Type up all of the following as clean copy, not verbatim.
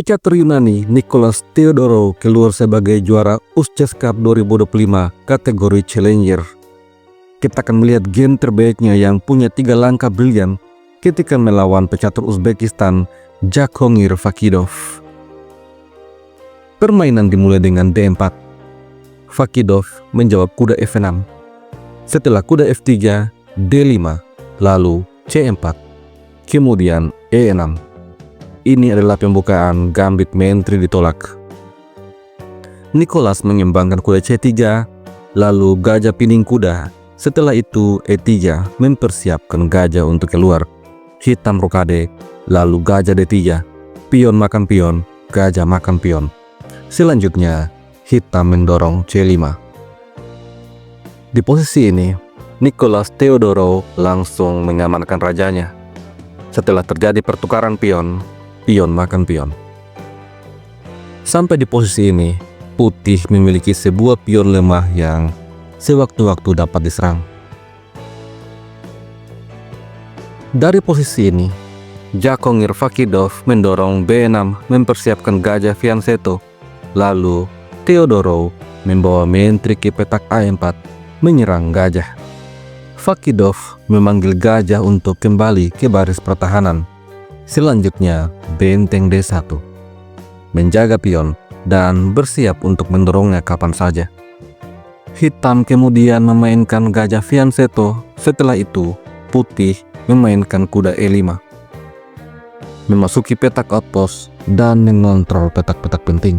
Pecatur Yunani Nicholas Theodorou keluar sebagai juara USCHES Cup 2025 kategori Challenger. Kita akan melihat game terbaiknya yang punya 3 langkah brilian ketika melawan pecatur Uzbekistan Jakhongir Fakidov. Permainan dimulai dengan D4. Fakidov menjawab kuda F6. Setelah kuda F3, D5, lalu C4, kemudian E6. Ini adalah pembukaan gambit main 3 ditolak. Nicholas mengembangkan kuda C3, lalu gajah pining kuda. Setelah itu E3 mempersiapkan gajah untuk keluar. Hitam rokade, lalu gajah D3, pion makan pion, gajah makan pion. Selanjutnya hitam mendorong C5. Di posisi ini, Nicholas Theodorou langsung mengamankan rajanya. Setelah terjadi pertukaran pion, pion makan pion. Sampai di posisi ini, putih memiliki sebuah pion lemah yang sewaktu-waktu dapat diserang. Dari posisi ini, Jakhongir Fakidov mendorong B6 mempersiapkan gajah fianchetto. Lalu Theodorou membawa main 3 ke petak A4 menyerang gajah. Fakidov memanggil gajah untuk kembali ke baris pertahanan. Selanjutnya benteng D1, menjaga pion dan bersiap untuk mendorongnya kapan saja. Hitam kemudian memainkan gajah fianchetto. Setelah itu putih memainkan kuda E5, memasuki petak outpost dan mengontrol petak-petak penting.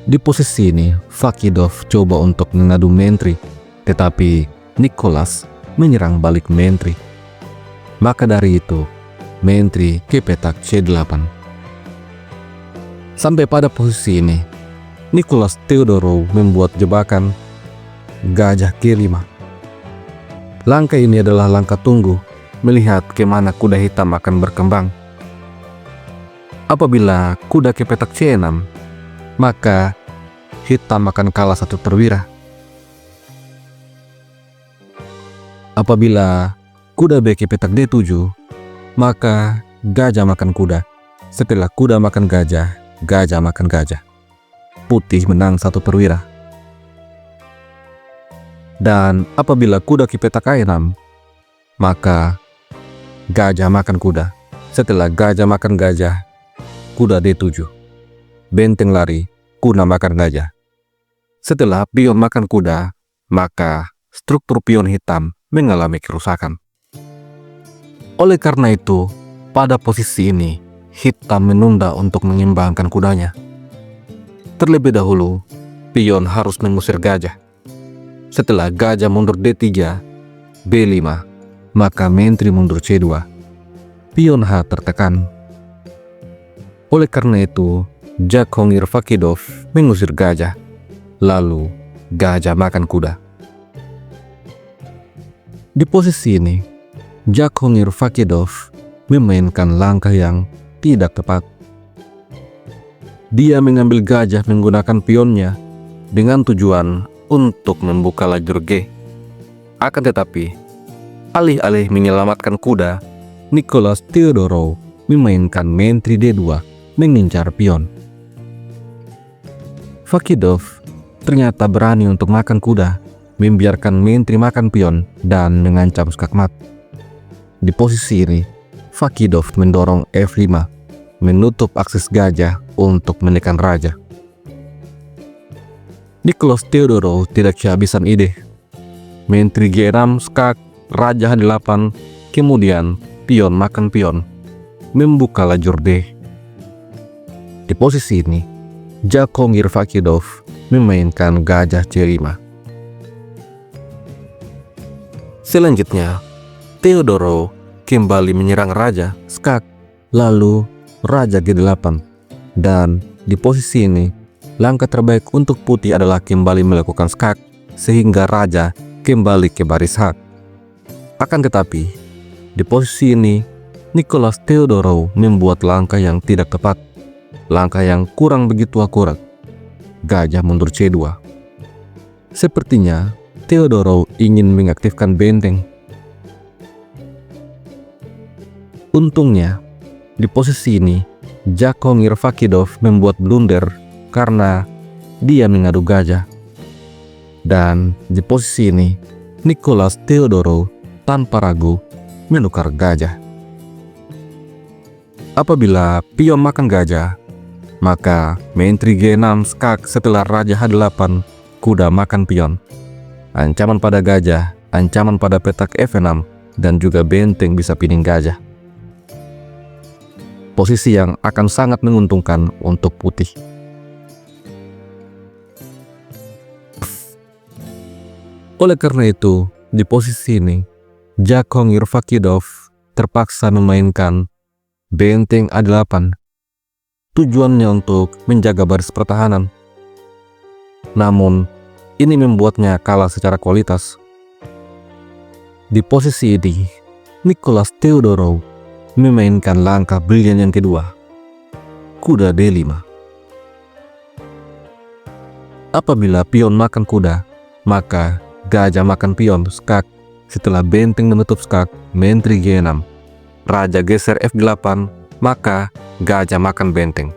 Di posisi ini Fakidov coba untuk mengadu main 3, tetapi Nicholas menyerang balik main 3. Maka dari itu main 3 ke petak C8. Sampai pada posisi ini, Nicholas Theodorou membuat jebakan gajah G5. Langkah ini adalah langkah tunggu, melihat kemana kuda hitam akan berkembang. Apabila kuda ke petak C6, maka hitam akan kalah 1 perwira. Apabila kuda B ke petak D7, maka gajah makan kuda. Setelah kuda makan gajah, gajah makan gajah. Putih menang 1 perwira. Dan apabila kuda ke petak A6, maka gajah makan kuda. Setelah gajah makan gajah, kuda D7. Benteng lari, kuda makan gajah. Setelah pion makan kuda, maka struktur pion hitam mengalami kerusakan. Oleh karena itu, pada posisi ini, hitam menunda untuk mengimbangkan kudanya. Terlebih dahulu, pion harus mengusir gajah. Setelah gajah mundur D3, B5, maka main 3 mundur C2. Pion H tertekan. Oleh karena itu, Jakhongir Fakidov mengusir gajah. Lalu, gajah makan kuda. Di posisi ini, Jakhongir Fakidov memainkan langkah yang tidak tepat. Dia mengambil gajah menggunakan pionnya dengan tujuan untuk membuka lajur G. Akan tetapi, alih-alih menyelamatkan kuda, Nicholas Theodorou memainkan main 3 D2 mengincar pion. Fakidov ternyata berani untuk makan kuda, membiarkan main 3 makan pion dan mengancam skakmat. Di posisi ini, Fakidov mendorong F5, menutup akses gajah untuk menekan raja. Nicholas Theodorou tidak kehabisan ide. Main 3 G6 skak, raja H8, kemudian pion makan pion, membuka lajur D. Di posisi ini, Jakhongir Fakidov memainkan gajah C5. Selanjutnya, Theodorou kembali menyerang raja skak, lalu raja G8. Dan di posisi ini, langkah terbaik untuk putih adalah kembali melakukan skak sehingga raja kembali ke baris H. Akan tetapi, di posisi ini, Nicholas Theodorou membuat langkah yang tidak tepat, langkah yang kurang begitu akurat. Gajah mundur C2. Sepertinya Theodorou ingin mengaktifkan benteng. Untungnya, di posisi ini Jakongir Fakidov membuat blunder karena dia mengadu gajah. Dan di posisi ini, Nicholas Theodorou tanpa ragu menukar gajah. Apabila pion makan gajah, maka menteri G6 skak setelah raja H8 kuda makan pion. Ancaman pada gajah, ancaman pada petak F6, dan juga benteng bisa pining gajah. Posisi yang akan sangat menguntungkan untuk putih. Oleh karena itu, di posisi ini, Jakongir Fakidov terpaksa memainkan benteng A8. Tujuannya untuk menjaga baris pertahanan. Namun, ini membuatnya kalah secara kualitas. Di posisi ini, Nicholas Theodorou memainkan langkah brilian yang kedua, kuda D5. Apabila pion makan kuda, maka gajah makan pion skak. Setelah benteng menutup skak, menteri G6. Raja geser F8, maka gajah makan benteng.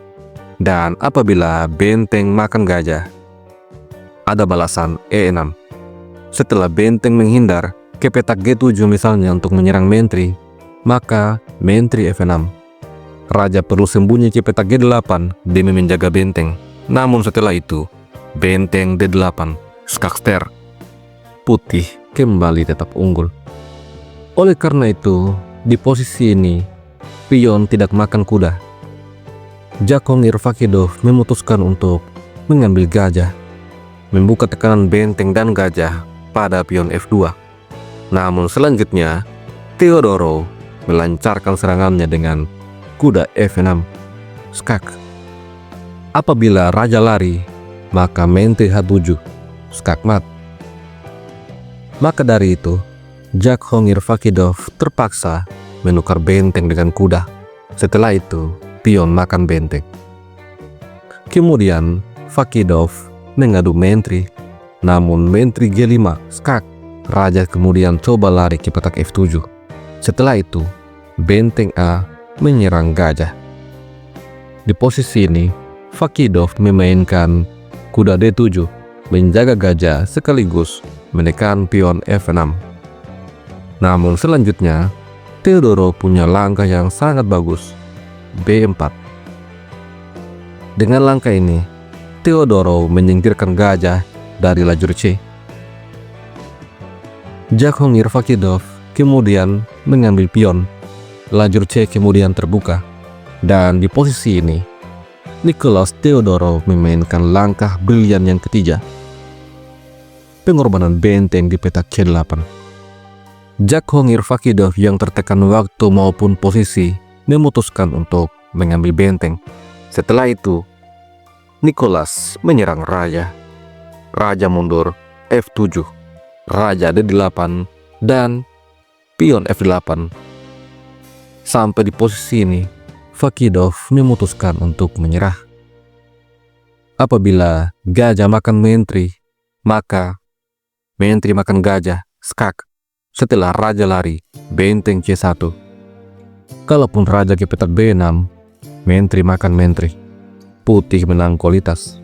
Dan apabila benteng makan gajah, ada balasan E6. Setelah benteng menghindar ke petak G7 misalnya untuk menyerang menteri, maka menteri F6. Raja perlu sembunyi ke petak G8 demi menjaga benteng. Namun setelah itu, benteng D8, skak ster. Putih kembali tetap unggul. Oleh karena itu, di posisi ini, pion tidak makan kuda. Jakongir Fakidov memutuskan untuk mengambil gajah, membuka tekanan benteng dan gajah pada pion F2. Namun selanjutnya, Theodorou melancarkan serangannya dengan kuda F6, skak. Apabila raja lari, maka menteri H7, skak mat. Maka dari itu, Jakongir Fakidov terpaksa menukar benteng dengan kuda. Setelah itu, pion makan benteng. Kemudian, Fakidov mengadu menteri. Namun menteri G5, skak. Raja kemudian coba lari ke petak F7. Setelah itu, benteng A menyerang gajah. Di posisi ini, Fakidov memainkan kuda D7, menjaga gajah sekaligus menekan pion F6. Namun selanjutnya, Theodorou punya langkah yang sangat bagus, B4. Dengan langkah ini, Theodorou menyingkirkan gajah dari lajur C. Jakongir Fakidov kemudian mengambil pion. Lajur C kemudian terbuka. Dan di posisi ini, Nicholas Theodorou memainkan langkah brilian yang ketiga, pengorbanan benteng di petak C8. Jakongir Fakidov yang tertekan waktu maupun posisi memutuskan untuk mengambil benteng. Setelah itu, Nicholas menyerang raja. Raja mundur F7, raja D8, dan pion F8. Sampai di posisi ini, Fakidov memutuskan untuk menyerah. Apabila gajah makan menteri, maka menteri makan gajah, skak. Setelah raja lari, benteng C1. Kalaupun raja ke petak B6, menteri makan menteri. Putih menang kualitas.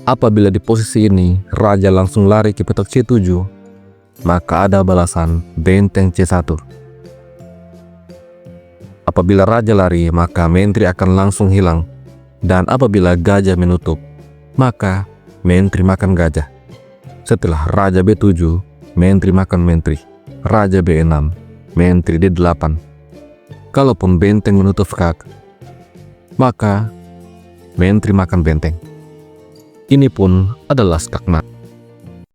Apabila di posisi ini, raja langsung lari ke petak C7, maka ada balasan benteng C1. Apabila raja lari, maka menteri akan langsung hilang. Dan apabila gajah menutup, maka menteri makan gajah. Setelah raja B7, menteri makan menteri. Raja B6, menteri D8. Kalaupun benteng menutup skak, maka menteri makan benteng. Ini pun adalah skak mat.